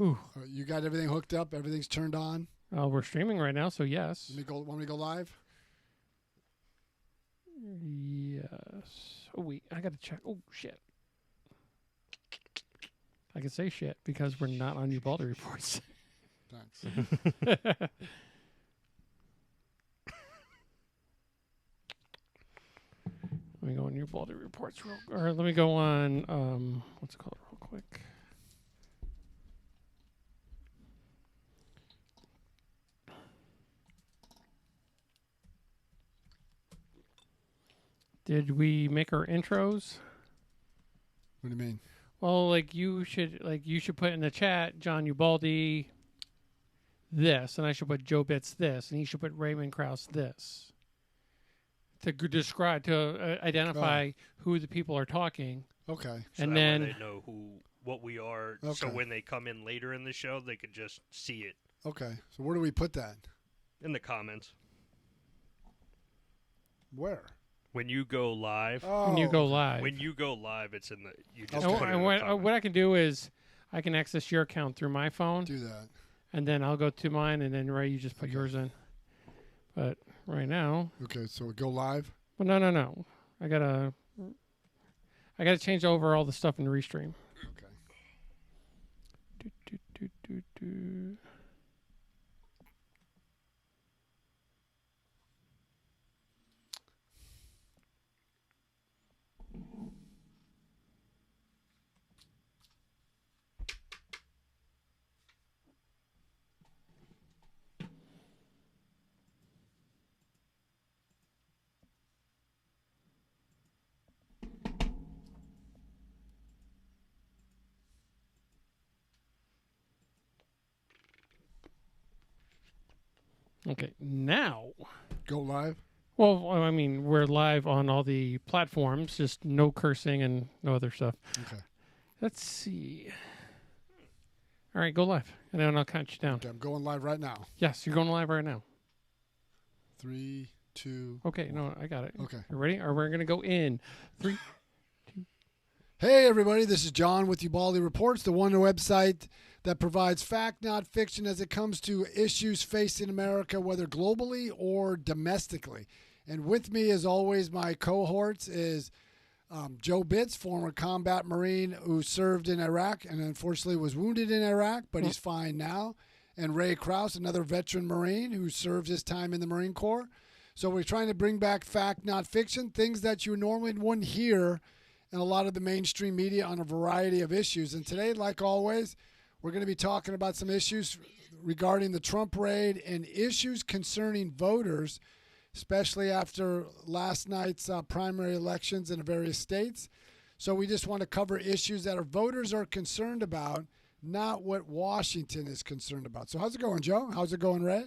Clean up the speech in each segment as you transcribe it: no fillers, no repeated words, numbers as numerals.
Ooh. You got everything hooked up? Everything's turned on? We're streaming right now, so yes. Want me to go live? Yes. Oh, wait. I got to check. Oh, shit. I can say shit because we're not on Ubaldi reports. Thanks. Let me go on Ubaldi reports or let me go on, what's it called real quick. Did we make our intros? What do you mean? Well, you should put in the chat John Ubaldi this, and I should put Joe Bitts this, and he should put Raymond Krause this to describe identify who the people are talking. Okay. So and that then way they know what we are. Okay. So when they come in later in the show, they could just see it Okay. So where do we put that? in the comments. Where? When you go live, when you go live, it's in the. You just Okay. put it in and the comments. what I can do is I can access your account through my phone, Do that. and then I'll go to mine, and then Ray, you just put yours in. But right now, Okay. So we go live. well, no, I gotta change over all the stuff in the restream. Okay. Do. Okay, now. Go live. Well, I mean, we're live on all the platforms, just no cursing and no other stuff. Okay. Let's see. All right, go live, and then I'll count you down. Okay. I'm going live right now. Yes, you're going live right now. 3, 2. Okay, no, I got it. Okay. You ready? Or we're going to go in 3. Hey, everybody. This is John with Ubaldi Reports, the one website that provides fact, not fiction, as it comes to issues facing America, whether globally or domestically. And with me, as always, my cohorts is Joe Bitts, former combat Marine who served in Iraq and unfortunately was wounded in Iraq, but he's fine now. And Ray Krause, another veteran Marine who served his time in the Marine Corps. So we're trying to bring back fact, not fiction, things that you normally wouldn't hear in a lot of the mainstream media on a variety of issues. And today, like always, we're going to be talking about some issues regarding the Trump raid and issues concerning voters, especially after last night's primary elections in various states. So we just want to cover issues that our voters are concerned about, not what Washington is concerned about. So how's it going, Joe? How's it going, Ray?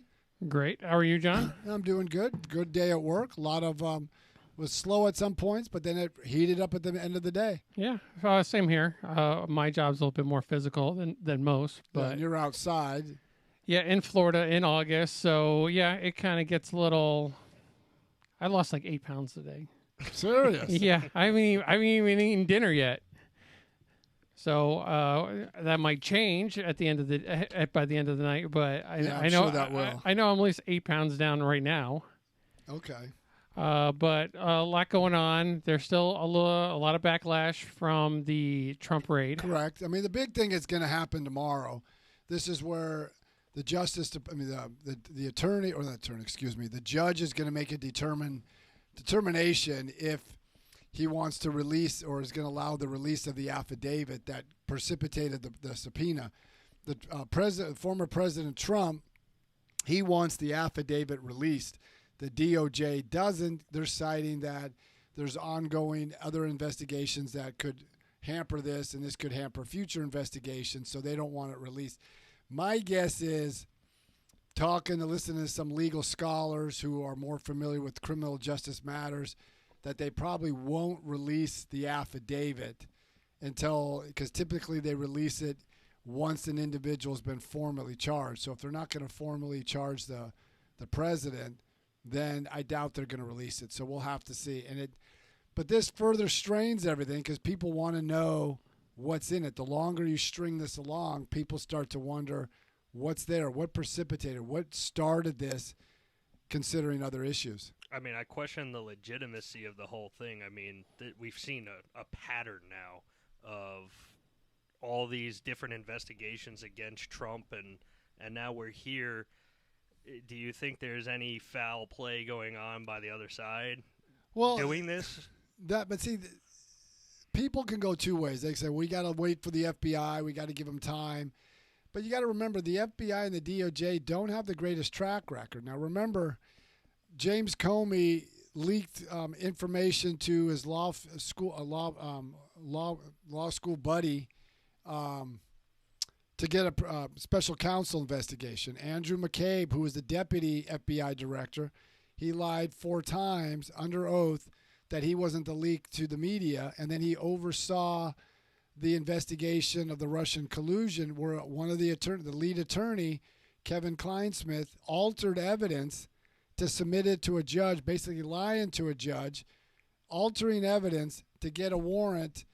Great. How are you, John? I'm doing good. Good day at work. A lot of was slow at some points, but then it heated up at the end of the day. Yeah, same here. My job's a little bit more physical than most, but And you're outside. yeah, in Florida in August. So yeah, it kind of gets a little. I lost like 8 pounds today. Serious? Yeah, I haven't even eaten dinner yet. So that might change at the end of the by the end of the night, but I know sure that will. I know I'm at least 8 pounds down right now. Okay. But a lot going on. There's still a lot of backlash from the Trump raid. Correct. I mean, the big thing is going to happen tomorrow. This is where the the attorney, or the attorney, excuse me, the judge is going to make a determination if he wants to release or is going to allow the release of the affidavit that precipitated the subpoena. The former President Trump, he wants the affidavit released. The DOJ doesn't. They're citing that there's ongoing other investigations that could hamper this, and this could hamper future investigations, so they don't want it released. My guess is, listening to some legal scholars who are more familiar with criminal justice matters, that they probably won't release the affidavit because typically they release it once an individual's been formally charged. So if they're not going to formally charge the president, then I doubt they're going to release it. So we'll have to see. But this further strains everything because people want to know what's in it. The longer you string this along, people start to wonder what's there, what precipitated, what started this, considering other issues. I mean, I question the legitimacy of the whole thing. I mean, we've seen a pattern now of all these different investigations against Trump, and now we're here. Do you think there's any foul play going on by the other side doing this? But see, people can go two ways. They say, we got to wait for the FBI. We got to give them time. But you got to remember, the FBI and the DOJ don't have the greatest track record. Now, remember, James Comey leaked information to his law school buddy to get a special counsel investigation. Andrew McCabe, who was the deputy FBI director, he lied 4 times under oath that he wasn't the leak to the media, and then he oversaw the investigation of the Russian collusion, where one of the lead attorney, Kevin Kleinsmith, altered evidence to submit it to a judge, basically lying to a judge, altering evidence to get a warrant,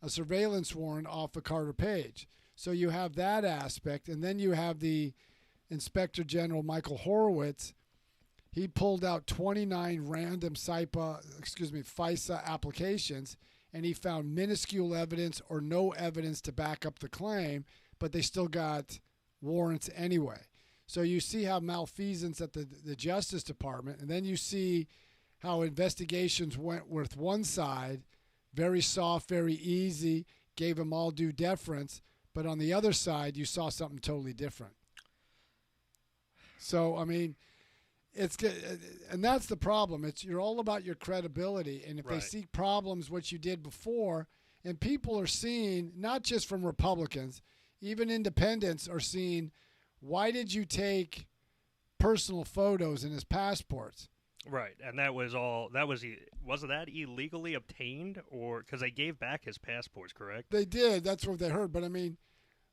a surveillance warrant off of Carter Page. So you have that aspect, and then you have the Inspector General Michael Horowitz. He pulled out 29 random FISA applications, and he found minuscule evidence or no evidence to back up the claim, but they still got warrants anyway. So you see how malfeasance at the Justice Department, and then you see how investigations went with one side, very soft, very easy, gave them all due deference, but on the other side, you saw something totally different. So, I mean, it's good, and that's the problem. You're all about your credibility, and if they see problems, what you did before, and people are seeing, not just from Republicans, even independents are seeing, why did you take personal photos in his passports? Right, and that was wasn't that illegally obtained, or because they gave back his passports, correct? They did. That's what they heard. But I mean,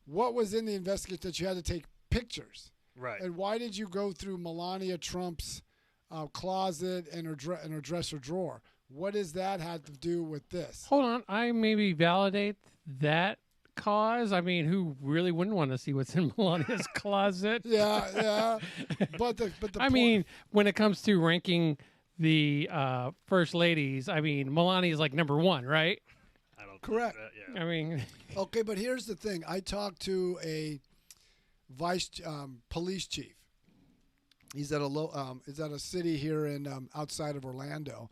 what was in the investigation that you had to take pictures? Right. And why did you go through Melania Trump's closet and her dresser drawer? What does that have to do with this? Hold on, I maybe validate that cause. I mean, who really wouldn't want to see what's in Melania's closet? Yeah. But the I mean, when it comes to ranking the first ladies, I mean, Melania's like number 1, right? I don't correct. Think that, yeah. I mean, okay, but here's the thing. I talked to a vice police chief. He's at a city here in outside of Orlando,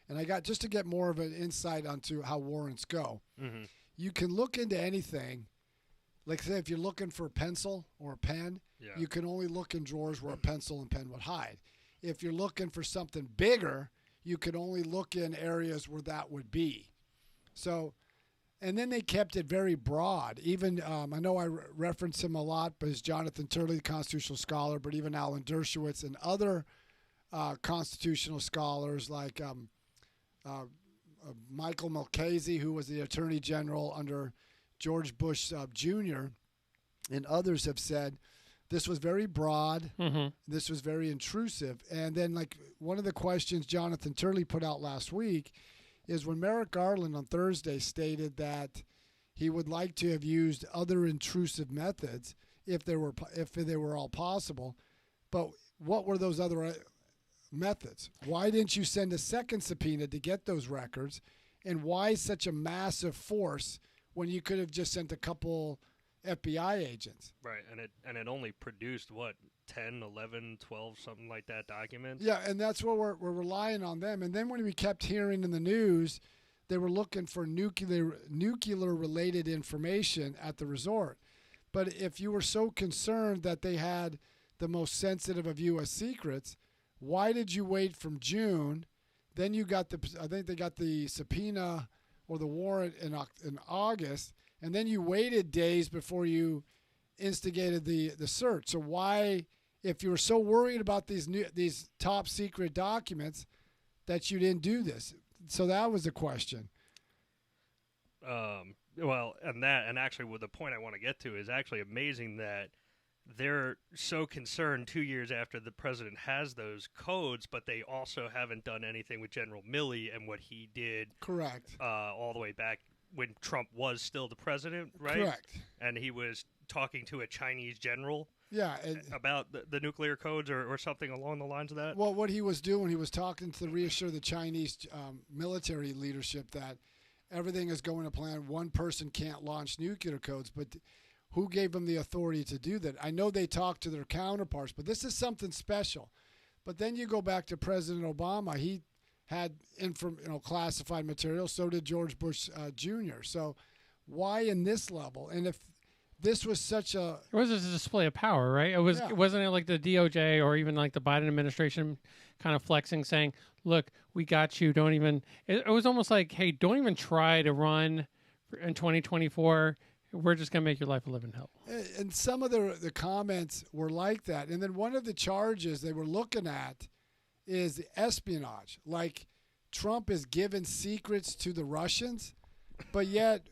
and I got just to get more of an insight onto how warrants go. Mm-hmm. You can look into anything. Like, say, if you're looking for a pencil or a pen, you can only look in drawers where a pencil and pen would hide. If you're looking for something bigger, you could only look in areas where that would be. So, and then they kept it very broad. Even, I know I reference him a lot, but it's Jonathan Turley, the constitutional scholar, but even Alan Dershowitz and other constitutional scholars like Michael Mulcahy, who was the Attorney General under George Bush Jr., and others have said this was very broad. mm-hmm. This was very intrusive. And then, like, one of the questions Jonathan Turley put out last week is when Merrick Garland on Thursday stated that he would like to have used other intrusive methods if they were all possible. But what were those other methods? Why didn't you send a second subpoena to get those records? And why such a massive force when you could have just sent a couple FBI agents? Right, and it only produced, what, 10, 11, 12, something like that documents? Yeah, and that's what we're relying on them. And then when we kept hearing in the news, they were looking for nuclear-related information at the resort. But if you were so concerned that they had the most sensitive of U.S. secrets, why did you wait from June? Then you got I think they got the subpoena or the warrant in August, and then you waited days before you instigated the search. So why, if you were so worried about these top secret documents, that you didn't do this? So that was the question. Well, and actually, the point I want to get to is actually amazing that they're so concerned 2 years after the president has those codes, but they also haven't done anything with General Milley and what he did. Correct. All the way back when Trump was still the president, right? Correct. And he was talking to a Chinese general Yeah. And, about the nuclear codes or something along the lines of that. well, what he was doing, he was talking to reassure the Chinese military leadership that everything is going to plan. One person can't launch nuclear codes, but who gave them the authority to do that? I know they talked to their counterparts, but this is something special. But then you go back to President Obama. He had classified material. So did George Bush Jr. So why in this level? And if this was such a... It was just a display of power, right? It was. Yeah. Wasn't it like the DOJ or even like the Biden administration kind of flexing, saying, look, we got you. Don't even... It was almost like, hey, don't even try to run in 2024. We're just going to make your life a living hell. And some of the comments were like that. And then one of the charges they were looking at is espionage. Like Trump is giving secrets to the Russians, but yet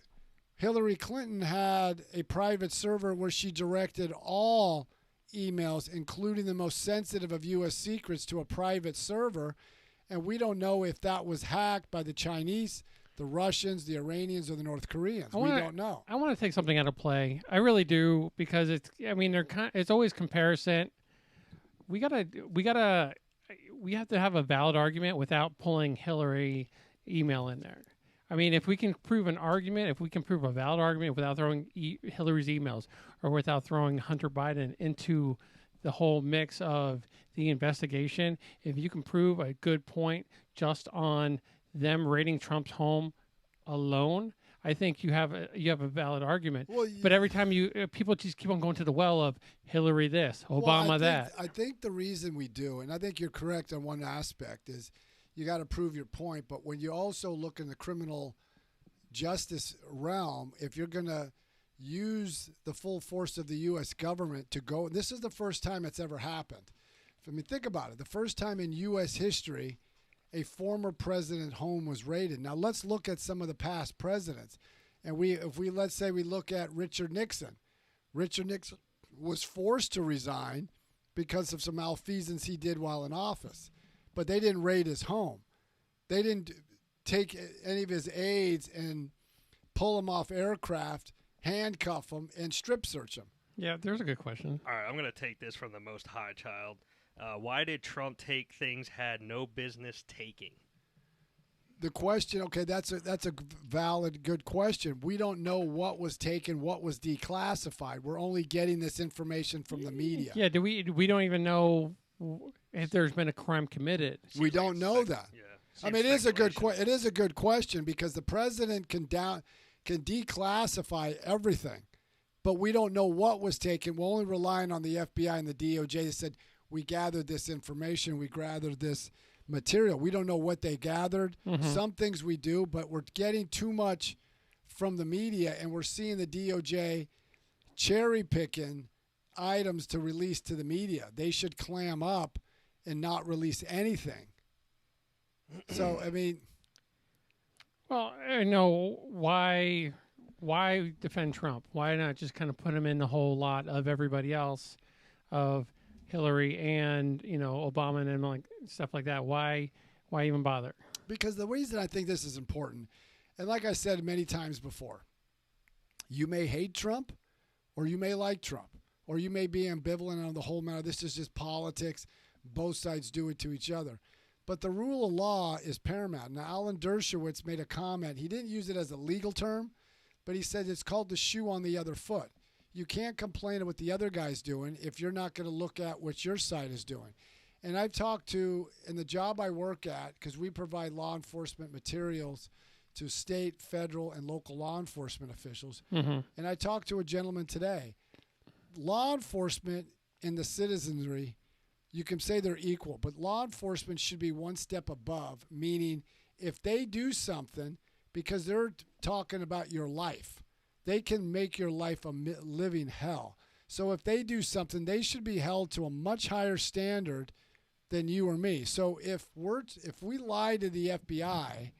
Hillary Clinton had a private server where she directed all emails, including the most sensitive of U.S. secrets, to a private server. And we don't know if that was hacked by the Chinese, the Russians, the Iranians, or the North Koreans. We don't know. I want to take something out of play. I really do, because it's. I mean, it's always comparison. We have to have a valid argument without pulling Hillary email in there. I mean, if we can prove an argument, if we can prove a valid argument without throwing Hillary's emails or without throwing Hunter Biden into the whole mix of the investigation, if you can prove a good point just on them raiding Trump's home alone, I think you have a valid argument. Well, but every time people just keep on going to the well of Hillary this, Obama that. I think the reason we do, and I think you're correct on one aspect, is you got to prove your point. But when you also look in the criminal justice realm, if you're going to use the full force of the U.S. government to go, this is the first time it's ever happened. I mean, think about it. The first time in U.S. history a former president's home was raided. Now let's look at some of the past presidents, and let's say we look at Richard Nixon. Richard Nixon was forced to resign because of some malfeasance he did while in office, but they didn't raid his home. They didn't take any of his aides and pull him off aircraft, handcuff him, and strip search him. Yeah, there's a good question. All right, I'm going to take this from the Most High Child. Why did Trump take things had no business taking? The question, okay, that's a valid, good question. We don't know what was taken, what was declassified. We're only getting this information from the media. Yeah, we don't even know if there's been a crime committed. We don't know that. Yeah. I mean, it is a good question because the president can declassify everything, but we don't know what was taken. We're only relying on the FBI and the DOJ that said, we gathered this information, we gathered this material. We don't know what they gathered. Mm-hmm. Some things we do, but we're getting too much from the media, and we're seeing the DOJ cherry-picking items to release to the media. They should clam up and not release anything. So, I mean... Well, I know why defend Trump? Why not just kind of put him in the whole lot of everybody else, of Hillary and Obama and like stuff like that? Why even bother? Because the reason I think this is important, and like I said many times before, you may hate Trump, or you may like Trump, or you may be ambivalent on the whole matter. This is just politics. Both sides do it to each other. But the rule of law is paramount. Now, Alan Dershowitz made a comment. He didn't use it as a legal term, but he said it's called the shoe on the other foot. You can't complain of what the other guy's doing if you're not going to look at what your side is doing. And I've talked to, in the job I work at, because we provide law enforcement materials to state, federal, and local law enforcement officials. Mm-hmm. And I talked to a gentleman today. Law enforcement and the citizenry, you can say they're equal, but law enforcement should be one step above, meaning if they do something, because they're talking about your life, they can make your life a living hell. So if they do something, they should be held to a much higher standard than you or me. So if we lie to the FBI,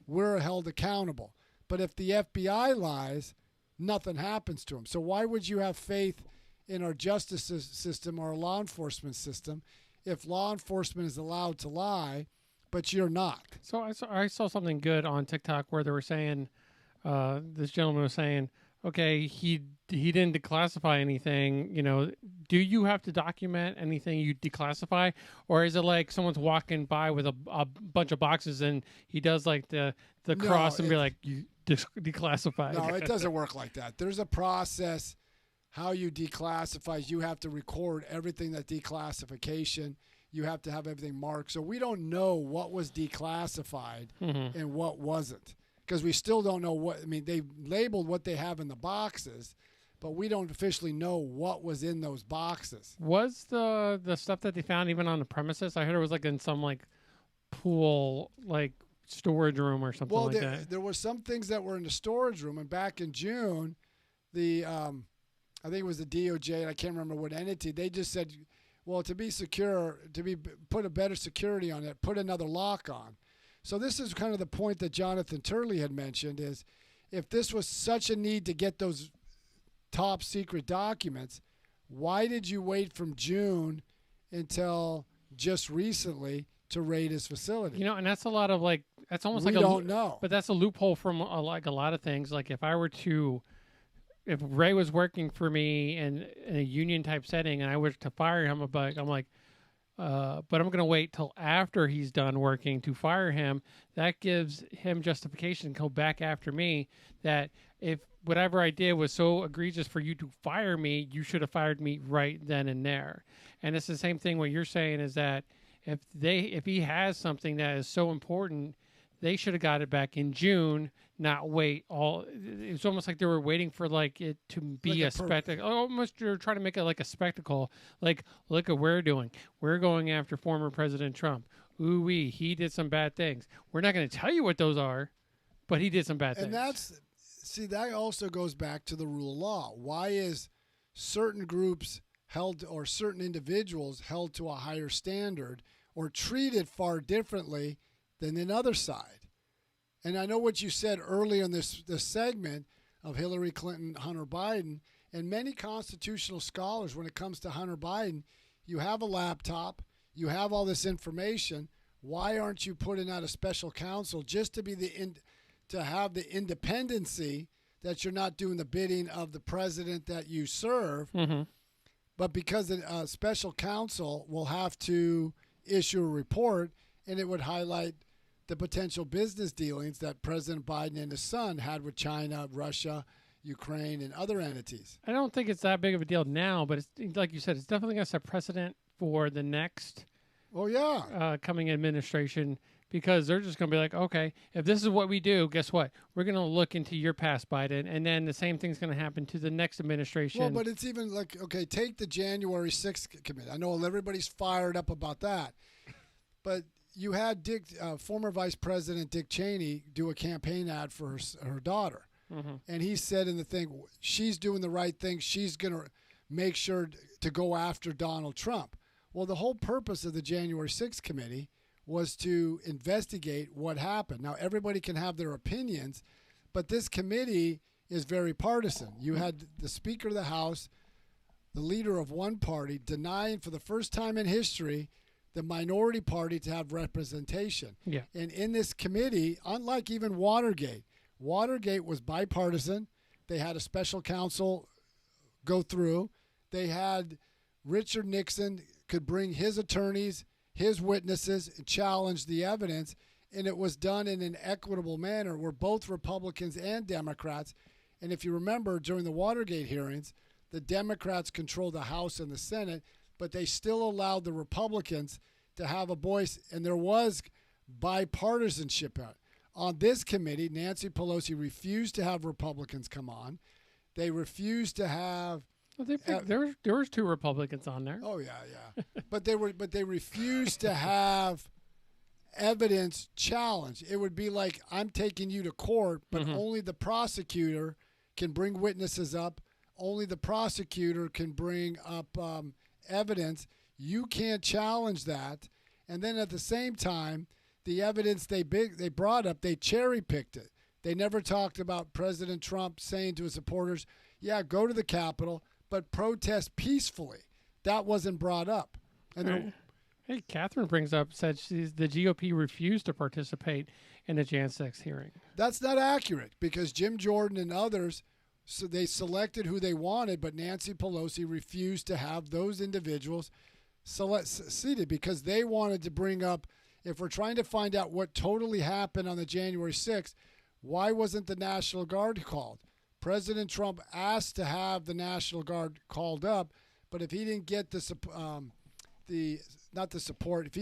we're held accountable. But if the FBI lies, nothing happens to them. So why would you have faith in our justice system or our law enforcement system if law enforcement is allowed to lie, but you're not? So I saw something good on TikTok where they were saying this gentleman was saying, okay, he didn't declassify anything. Do you have to document anything you declassify, or is it like someone's walking by with a bunch of boxes and he does like the cross and be like, you declassified? No, it doesn't work like that. There's a process how you declassify. You have to record everything that declassification. You have to have everything marked. So we don't know what was declassified and what wasn't, because we still don't know what. I mean, they labeled what they have in the boxes, but we don't officially know what was in those boxes. Was the stuff that they found even on the premises? I heard it was like in some like pool, like storage room or something like that. There were some things that were in the storage room, and back in June, I think it was the DOJ, and I can't remember what entity. They just said, well, to be secure, put a better security on it, put another lock on. So this is kind of the point that Jonathan Turley had mentioned, is if this was such a need to get those top secret documents, why did you wait from June until just recently to raid his facility? And that's a lot of like, that's almost we like don't know. But that's a loophole from like a lot of things. Like if Ray was working for me in a union type setting and I was to fire him, but I'm going to wait till after he's done working to fire him. That gives him justification to go back after me, that if whatever I did was so egregious for you to fire me, you should have fired me right then and there. And it's the same thing. What you're saying is that if he has something that is so important, they should have got it back in June, not wait all. It was almost like they were waiting for like it to be like a spectacle. Almost you're trying to make it like a spectacle. Like, look at what we're doing. We're going after former President Trump. Ooh-wee, he did some bad things. We're not going to tell you what those are, but he did some bad things. And that also goes back to the rule of law. Why is certain groups held, or certain individuals held to a higher standard or treated far differently than the other side? And I know what you said earlier in this segment of Hillary Clinton, Hunter Biden, and many constitutional scholars, when it comes to Hunter Biden, you have a laptop, you have all this information. Why aren't you putting out a special counsel just to be to have the independency that you're not doing the bidding of the president that you serve, but because a special counsel will have to issue a report, and it would highlight the potential business dealings that President Biden and his son had with China, Russia, Ukraine, and other entities. I don't think it's that big of a deal now, but it's like you said, it's definitely going to set precedent for the next coming administration, because they're just going to be like, okay, if this is what we do, guess what? We're going to look into your past, Biden, and then the same thing's going to happen to the next administration. Well, but it's even like, okay, take the January 6th committee. I know everybody's fired up about that, but you had former Vice President Dick Cheney do a campaign ad for her daughter. And he said in the thing, she's doing the right thing. She's going to make sure to go after Donald Trump. Well, the whole purpose of the January 6th committee was to investigate what happened. Now, everybody can have their opinions, but this committee is very partisan. You had the Speaker of the House, the leader of one party, denying for the first time in history the minority party to have representation. Yeah. And in this committee, unlike even Watergate was bipartisan. They had a special counsel go through. They had Richard Nixon could bring his attorneys, his witnesses, and challenge the evidence, and it was done in an equitable manner where both Republicans and Democrats, and if you remember during the Watergate hearings, the Democrats controlled the House and the Senate, but they still allowed the Republicans to have a voice, and there was bipartisanship on this committee. Nancy Pelosi refused to have Republicans come on. They refused to have. Well, there was 2 Republicans on there. Oh yeah. but they refused to have evidence challenged. It would be like, I'm taking you to court, but only the prosecutor can bring witnesses up. Only the prosecutor can bring up evidence. You can't challenge that. And then at the same time, the evidence they brought up, they cherry-picked it. They never talked about President Trump saying to his supporters, yeah, go to the Capitol, but protest peacefully. That wasn't brought up. And Hey, Catherine said the GOP refused to participate in the Jan 6 hearing. That's not accurate because Jim Jordan and others, so they selected who they wanted, but Nancy Pelosi refused to have those individuals seated because they wanted to bring up, if we're trying to find out what totally happened on the January 6th, why wasn't the National Guard called? President Trump asked to have the National Guard called up, but if he didn't get if he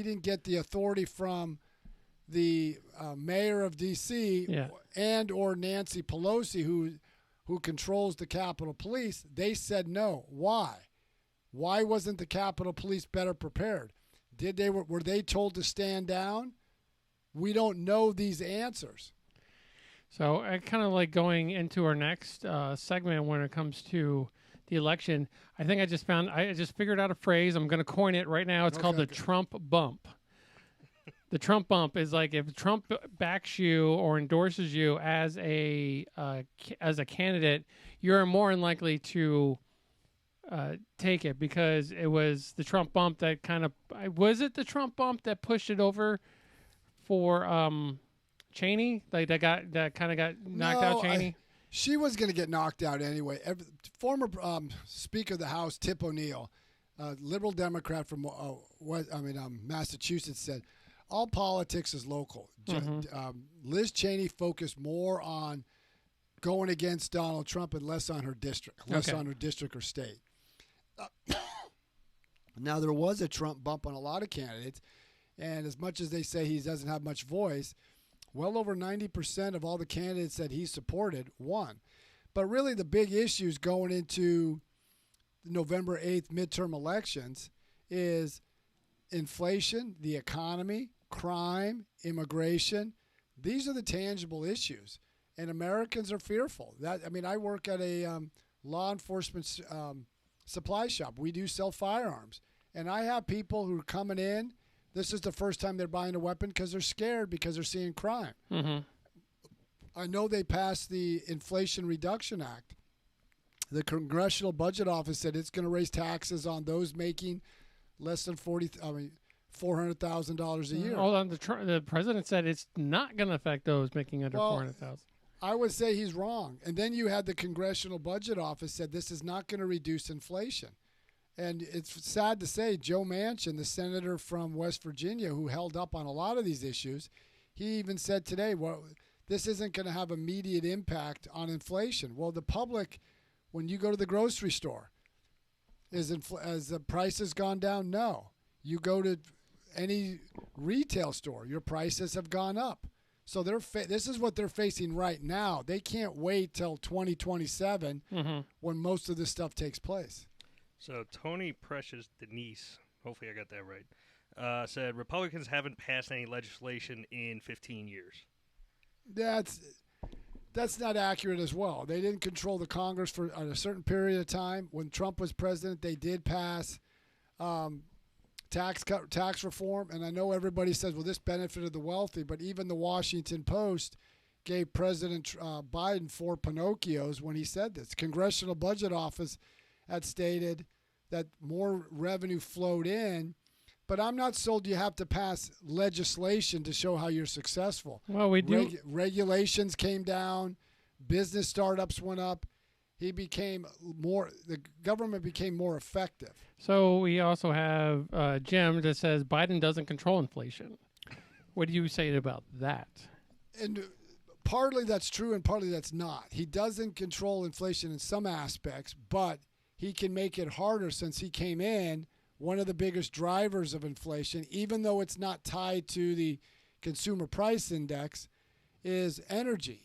didn't get the authority from the mayor of D.C. and or Nancy Pelosi, who controls the Capitol Police, they said no. Why? Why wasn't the Capitol Police better prepared? Were they told to stand down? We don't know these answers. So I kind of like going into our next segment when it comes to the election. I think I just figured out a phrase. I'm going to coin it right now. It's called the Trump bump. The Trump bump is like if Trump backs you or endorses you as a candidate, you're more than likely to take it because it was the Trump bump that was it the Trump bump that pushed it over for Cheney? Like that kind of got knocked out Cheney? She was going to get knocked out anyway. Former Speaker of the House, Tip O'Neill, liberal Democrat from Massachusetts, said, all politics is local. Liz Cheney focused more on going against Donald Trump and less on her district, on her district or state. Now, there was a Trump bump on a lot of candidates, and as much as they say he doesn't have much voice, well over 90% of all the candidates that he supported won. But really the big issues going into the November 8th midterm elections is inflation, the economy, crime, immigration. These are the tangible issues, and Americans are fearful. I work at a law enforcement supply shop. We do sell firearms, and I have people who are coming in. This is the first time they're buying a weapon because they're scared because they're seeing crime. Mm-hmm. I know they passed the Inflation Reduction Act. The Congressional Budget Office said it's going to raise taxes on those making less than $400,000 a year. Hold on, the president said it's not going to affect those making under $400,000. I would say he's wrong. And then you had the Congressional Budget Office said this is not going to reduce inflation. And it's sad to say Joe Manchin, the senator from West Virginia who held up on a lot of these issues, he even said today, well, this isn't going to have immediate impact on inflation. Well, the public, when you go to the grocery store, has the prices gone down? No. You go to any retail store, your prices have gone up. So this is what they're facing right now. They can't wait till 2027 when most of this stuff takes place. So Tony Precious Denise, hopefully I got that right, said Republicans haven't passed any legislation in 15 years. That's not accurate as well. They didn't control the Congress for a certain period of time. When Trump was president, they did pass tax reform, and I know everybody says, well, this benefited the wealthy, but even the Washington Post gave President Biden 4 Pinocchios when he said this. Congressional Budget Office had stated that more revenue flowed in, but I'm not sold you have to pass legislation to show how you're successful. Well, we do. Regulations came down, business startups went up. The government became more effective. So we also have Jim that says Biden doesn't control inflation. What do you say about that? And partly that's true and partly that's not. He doesn't control inflation in some aspects, but he can make it harder since he came in. One of the biggest drivers of inflation, even though it's not tied to the consumer price index, is energy.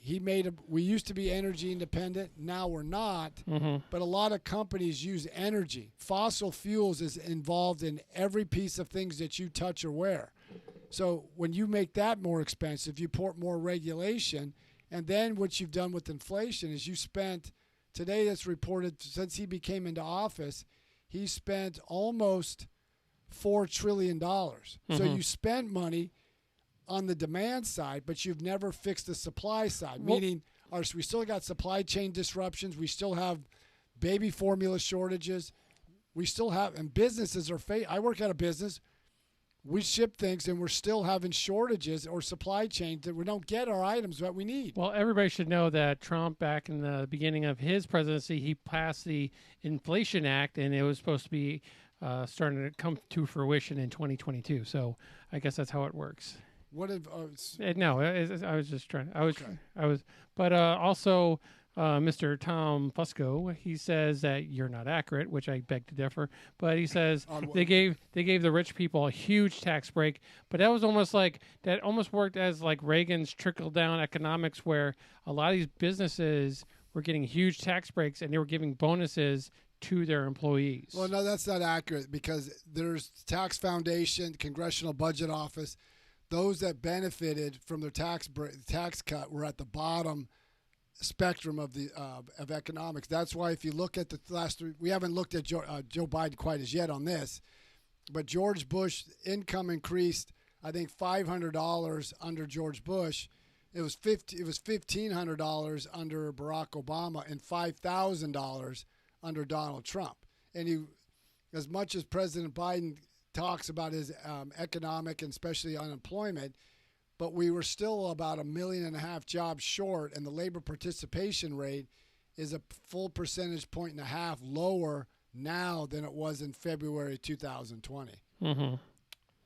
We used to be energy independent. Now we're not. Mm-hmm. But a lot of companies use energy. Fossil fuels is involved in every piece of things that you touch or wear. So when you make that more expensive, you put more regulation. And then what you've done with inflation is you spent, today that's reported, since he became into office, he spent almost $4 trillion. Mm-hmm. So you spent money on the demand side, but you've never fixed the supply side, meaning we still got supply chain disruptions. We still have baby formula shortages. We still have, and businesses are I work at a business. we ship things and we're still having shortages or supply chains that we don't get our items that we need. Well, everybody should know that Trump, back in the beginning of his presidency, he passed the Inflation Act, and it was supposed to be starting to come to fruition in 2022. So I guess that's how it works. What if? No, I was just trying. Okay. But also, Mr. Tom Fusco, he says that you're not accurate, which I beg to differ. But he says they gave the rich people a huge tax break, but that was almost worked as like Reagan's trickle down economics, where a lot of these businesses were getting huge tax breaks and they were giving bonuses to their employees. Well, no, that's not accurate, because there's Tax Foundation, Congressional Budget Office. Those that benefited from their tax cut were at the bottom spectrum of the of economics. That's why if you look at the last three, we haven't looked at Joe Biden quite as yet on this, but George Bush income increased, I think, $500 under George Bush. It was $1,500 under Barack Obama and $5,000 under Donald Trump. And as much as President Biden talks about his economic and especially unemployment, but we were still about 1.5 million jobs short, and the labor participation rate is a full percentage point and a half lower now than it was in February 2020. Mm-hmm.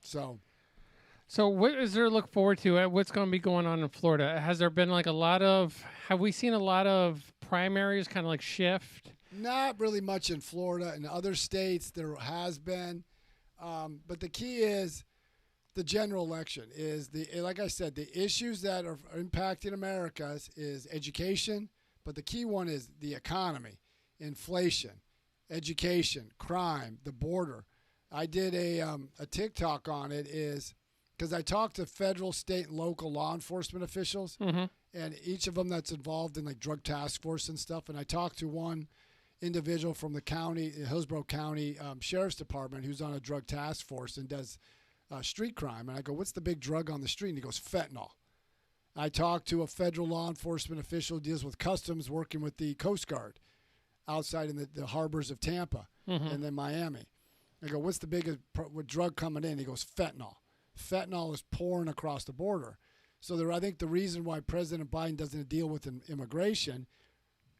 So what is there to look forward to? What's going to be going on in Florida? Has there been have we seen a lot of primaries kind of like shift? Not really much in Florida. In other states, there has been. But the key is the general election like I said, the issues that are impacting America is education, but the key one is the economy, inflation, education, crime, the border. I did a TikTok on it because I talked to federal, state, and local law enforcement officials, mm-hmm. and each of them that's involved in like drug task force and stuff. And I talked to one individual from the Hillsborough County Sheriff's Department, who's on a drug task force and does street crime. And I go, what's the big drug on the street? And he goes, fentanyl. I talked to a federal law enforcement official who deals with customs, working with the Coast Guard outside in the harbors of Tampa mm-hmm. and then Miami. I go, what's the biggest drug coming in? He goes, fentanyl. Fentanyl is pouring across the border. So I think the reason why President Biden doesn't deal with immigration,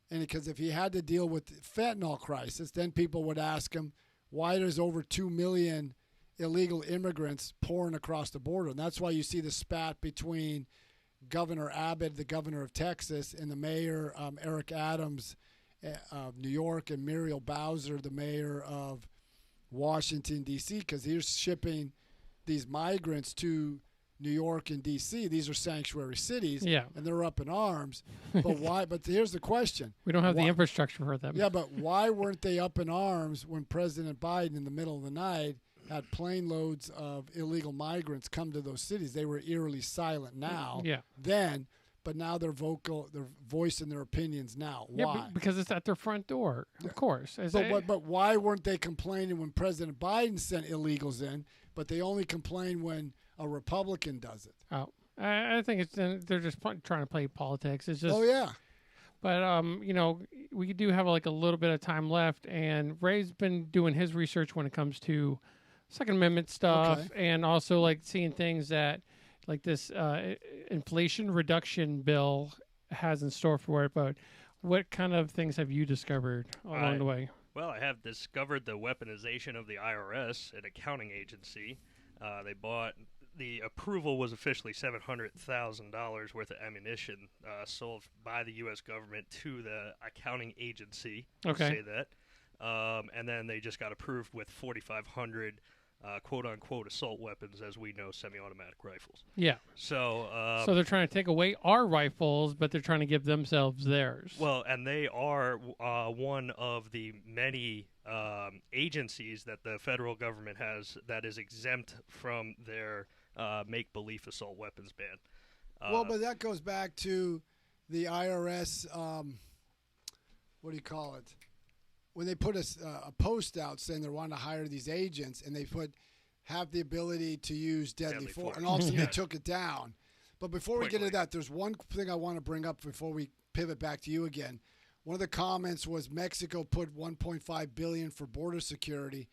and because if he had to deal with the fentanyl crisis, then people would ask him, why there's over 2 million illegal immigrants pouring across the border? And that's why you see the spat between Governor Abbott, the governor of Texas, and the mayor, Eric Adams of New York, and Muriel Bowser, the mayor of Washington, D.C., because he's shipping these migrants to New York and D.C. These are sanctuary cities, yeah. and they're up in arms. But why? But here's the question. We don't have the infrastructure for them. Yeah, but why weren't they up in arms when President Biden, in the middle of the night, had plane loads of illegal migrants come to those cities? They were eerily silent then, but now they're vocal, they're voicing their opinions now. Why? Yeah, because it's at their front door, of course. But why weren't they complaining when President Biden sent illegals in, but they only complain when a Republican does it? Oh, I think they're just trying to play politics. It's just. Oh yeah. But we do have like a little bit of time left, and Ray's been doing his research when it comes to Second Amendment stuff, and also like seeing things that like this Inflation Reduction Bill has in store for it. But what kind of things have you discovered along the way? Well, I have discovered the weaponization of the IRS, an accounting agency. The approval was officially $700,000 worth of ammunition sold by the U.S. government to the accounting agency. Okay. Say that. And then they just got approved with 4,500 quote-unquote assault weapons, as we know, semi-automatic rifles. Yeah. So they're trying to take away our rifles, but they're trying to give themselves theirs. Well, and they are one of the many agencies that the federal government has that is exempt from their make-believe assault weapons ban. Well, but that goes back to the IRS, what do you call it? When they put a post out saying they want to hire these agents, and they have the ability to use deadly force, and all of a sudden they took it down. But before we get into that, there's one thing I want to bring up before we pivot back to you again. One of the comments was Mexico put $1.5 billion for border security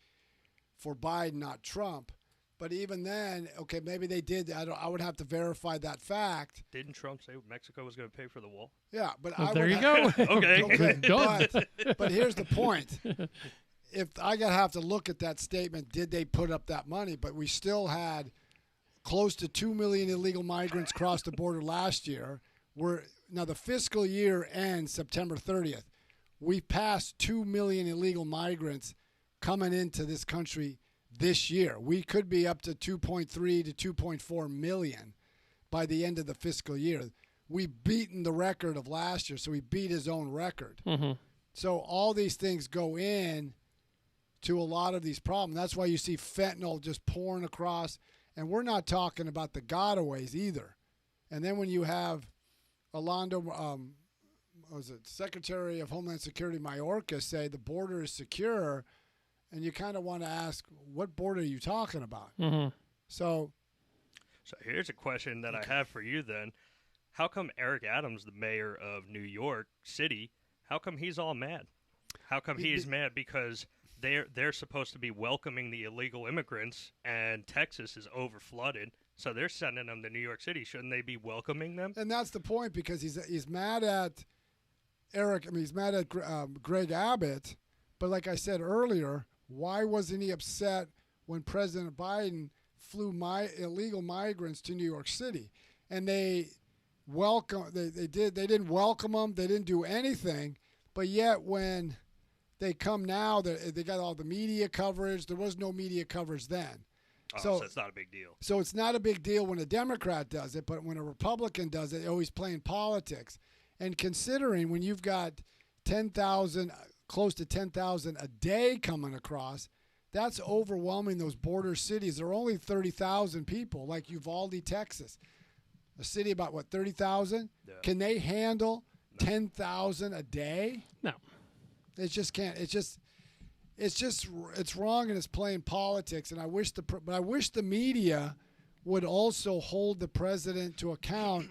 for Biden, not Trump. But even then, okay, maybe they did. I would have to verify that fact. Didn't Trump say Mexico was going to pay for the wall? Yeah, but Well, I there would you go. Okay. Done. But here's the point. If I gotta have to look at that statement, did they put up that money? But we still had close to 2 million illegal migrants cross the border last year. Now the fiscal year ends September 30th. We passed 2 million illegal migrants coming into this country this year. We could be up to 2.3 to 2.4 million by the end of the fiscal year. We've beaten the record of last year, so we beat his own record. Mm-hmm. So all these things go in to a lot of these problems. That's why you see fentanyl just pouring across. And we're not talking about the gotaways either. And then when you have Secretary of Homeland Security Mayorkas say the border is secure, and you kind of want to ask, what border are you talking about? Mm-hmm. So here's a question that I have for you then. How come Eric Adams, the mayor of New York City, how come he's all mad? How come he's mad? Because they're supposed to be welcoming the illegal immigrants, and Texas is overflooded, so they're sending them to New York City. Shouldn't they be welcoming them? And that's the point, because he's mad at he's mad at Greg Abbott. But like I said earlier, why wasn't he upset when President Biden flew illegal migrants to New York City? And they didn't welcome them. They didn't do anything. But yet when they come now, they got all the media coverage. There was no media coverage then. So it's not a big deal. So it's not a big deal when a Democrat does it, but when a Republican does it, they're always playing politics. And considering when you've got 10,000, close to 10,000 a day coming across, that's overwhelming those border cities. There are only 30,000 people, like Ubaldi, Texas. A city about, 30,000? Yeah. Can they handle 10,000 a day? No. It just can't. It's wrong, and it's playing politics. And I wish the media would also hold the president to account.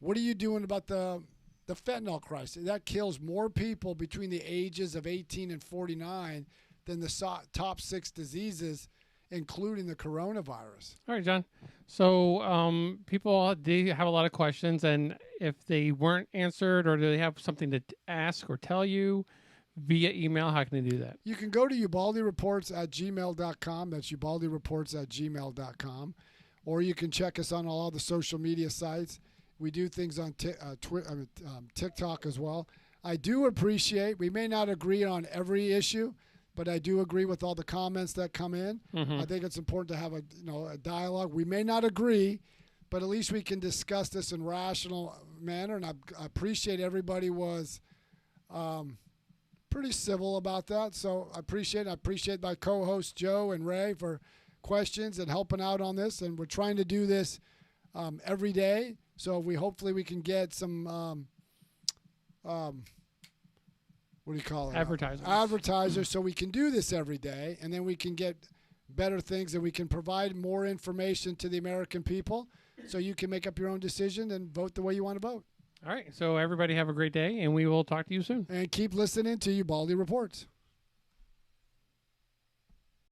What are you doing about the fentanyl crisis? That kills more people between the ages of 18 and 49 than the top 6 diseases, including the coronavirus. All right, John. So people, they have a lot of questions, and if they weren't answered or do they have something to ask or tell you via email, how can they do that? You can go to ubaldireports@gmail.com. That's ubaldireports@gmail.com. Or you can check us on all the social media sites. We do things on TikTok as well. I do appreciate, we may not agree on every issue, but I do agree with all the comments that come in. Mm-hmm. I think it's important to have a dialogue. We may not agree, but at least we can discuss this in rational manner. And I appreciate everybody was pretty civil about that. So I appreciate my co-hosts Joe and Ray for questions and helping out on this. And we're trying to do this every day. So hopefully we can get some what do you call it? Advertisers, so we can do this every day, and then we can get better things, and we can provide more information to the American people, so you can make up your own decision and vote the way you want to vote. All right. So everybody have a great day, and we will talk to you soon. And keep listening to Ubaldi Reports.